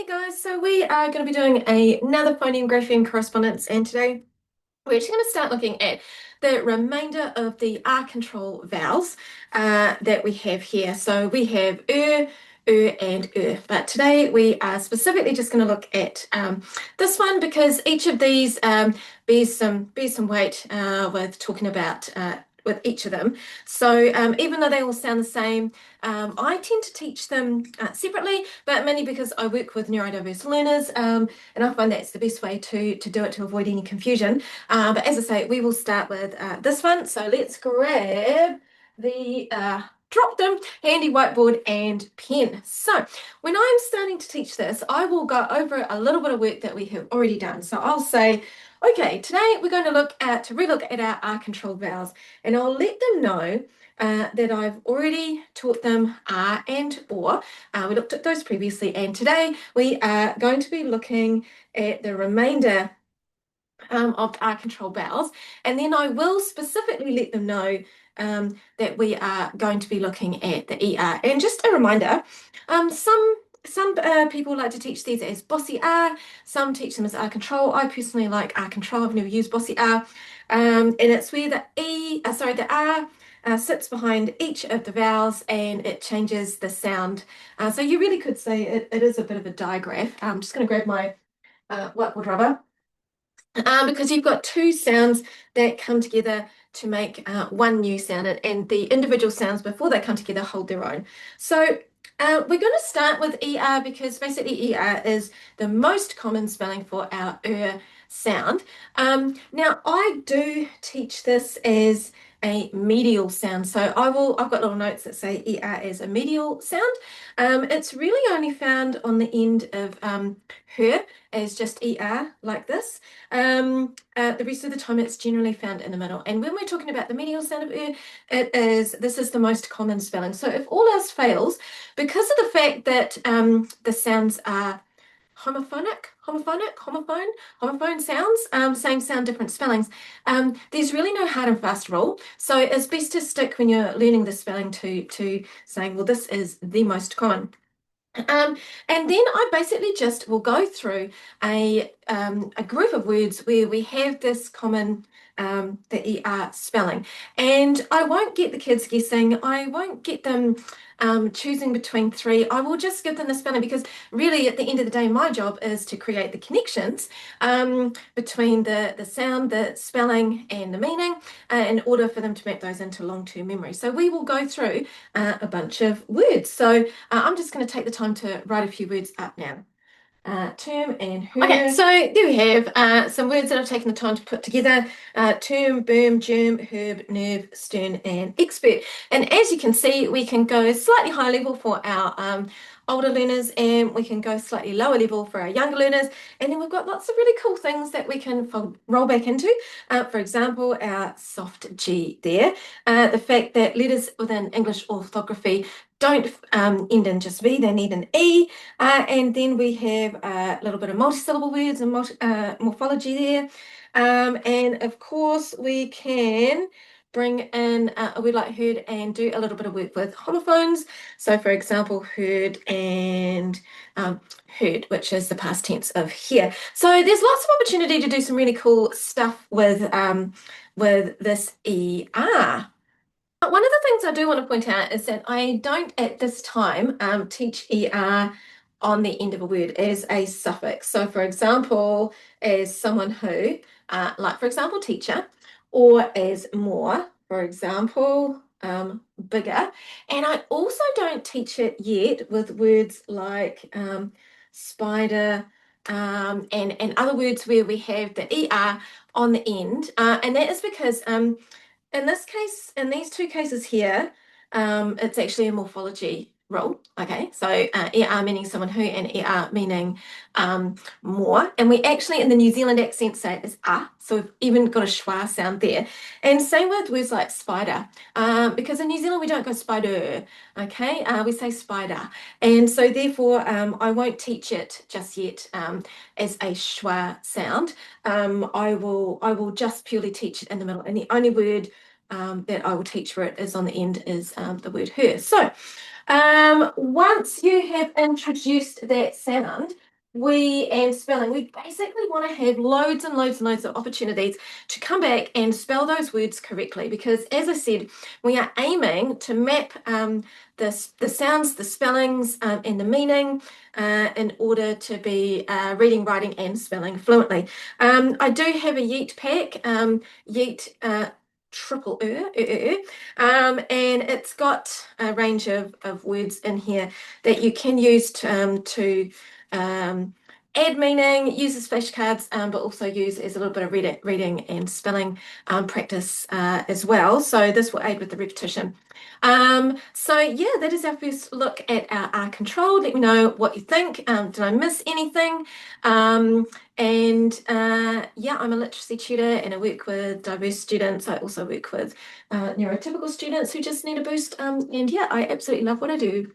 Hey guys, so we are going to be doing another phoneme grapheme correspondence, and today we're actually going to start looking at the remainder of the R control vowels that we have here. So we have and but today we are specifically just going to look at this one because each of these bears some weight with talking about with each of them. So even though they all sound the same, I tend to teach them separately, but mainly because I work with neurodiverse learners, and I find that's the best way to do it to avoid any confusion. But as I say, we will start with this one. So let's grab the drop them handy whiteboard and pen. So when I'm starting to teach this, I will go over a little bit of work that we have already done. So I'll say, okay, today we're going to relook at our R control vowels, and I'll let them know that I've already taught them R and or. We looked at those previously, and today we are going to be looking at the remainder of R control vowels, and then I will specifically let them know that we are going to be looking at the ER. And just a reminder, some people like to teach these as bossy R, some teach them as R control. I personally like R control. I've never used bossy R, and it's where the R sits behind each of the vowels and it changes the sound. So you really could say it is a bit of a digraph. I'm just going to grab my whiteboard rubber because you've got two sounds that come together to make one new sound, and the individual sounds before they come together hold their own. So we're going to start with ER because basically ER is the most common spelling for our sound. Now I do teach this as a medial sound. So I've got little notes that say ER as a medial sound. It's really only found on the end of her as just ER like this. The rest of the time it's generally found in the middle. And when we're talking about the medial sound of this is the most common spelling. So if all else fails, because of the fact that the sounds are homophone sounds, same sound, different spellings. There's really no hard and fast rule. So it's best to stick when you're learning the spelling to saying, well, this is the most common. And then I basically just will go through a group of words where we have this common the ER spelling. And I won't get the kids guessing. I won't get them choosing between three. I will just give them the spelling because really at the end of the day, my job is to create the connections between the sound, the spelling, and the meaning in order for them to map those into long-term memory. So we will go through a bunch of words. So I'm just going to take the time to write a few words up now. Term and her. Okay, so there we have some words that I've taken the time to put together. Term, boom, germ, herb, nerve, stern, and expert. And as you can see, we can go slightly higher level for our older learners, and we can go slightly lower level for our younger learners. And then we've got lots of really cool things that we can roll back into. For example, our soft G there. The fact that letters within English orthography don't end in just V, they need an E. And then we have a little bit of multisyllable words and morphology there. And of course, we can bring in a word like heard and do a little bit of work with homophones. So, for example, heard and heard, which is the past tense of hear. So there's lots of opportunity to do some really cool stuff with this ER. But one of the things I do want to point out is that I don't at this time teach ER on the end of a word as a suffix. So, for example, as someone who, like for example, teacher, or as more, for example, bigger. And I also don't teach it yet with words like spider and other words where we have the ER on the end. And that is because in this case, in these two cases here, it's actually a morphology rule. Okay, so ER meaning someone who and ER meaning more. And we actually, in the New Zealand accent, say it as ah. So we've even got a schwa sound there. And same with words like spider, because in New Zealand we don't go spider. Okay, we say spider. And so therefore, I won't teach it just yet as a schwa sound. I will just purely teach it in the middle. And the only word that I will teach for it is on the end is the word her. So once you have introduced that sound, we and spelling, we basically want to have loads and loads and loads of opportunities to come back and spell those words correctly because, as I said, we are aiming to map the sounds, the spellings, and the meaning in order to be reading, writing, and spelling fluently. I do have a Yeet pack, Yeet. Triple and it's got a range of words in here that you can use to add meaning, use as flashcards, but also use as a little bit of reading and spelling practice as well. So this will aid with the repetition. So yeah, that is our first look at our control. Let me know what you think. Did I miss anything? Yeah, I'm a literacy tutor and I work with diverse students. I also work with neurotypical students who just need a boost. And yeah, I absolutely love what I do.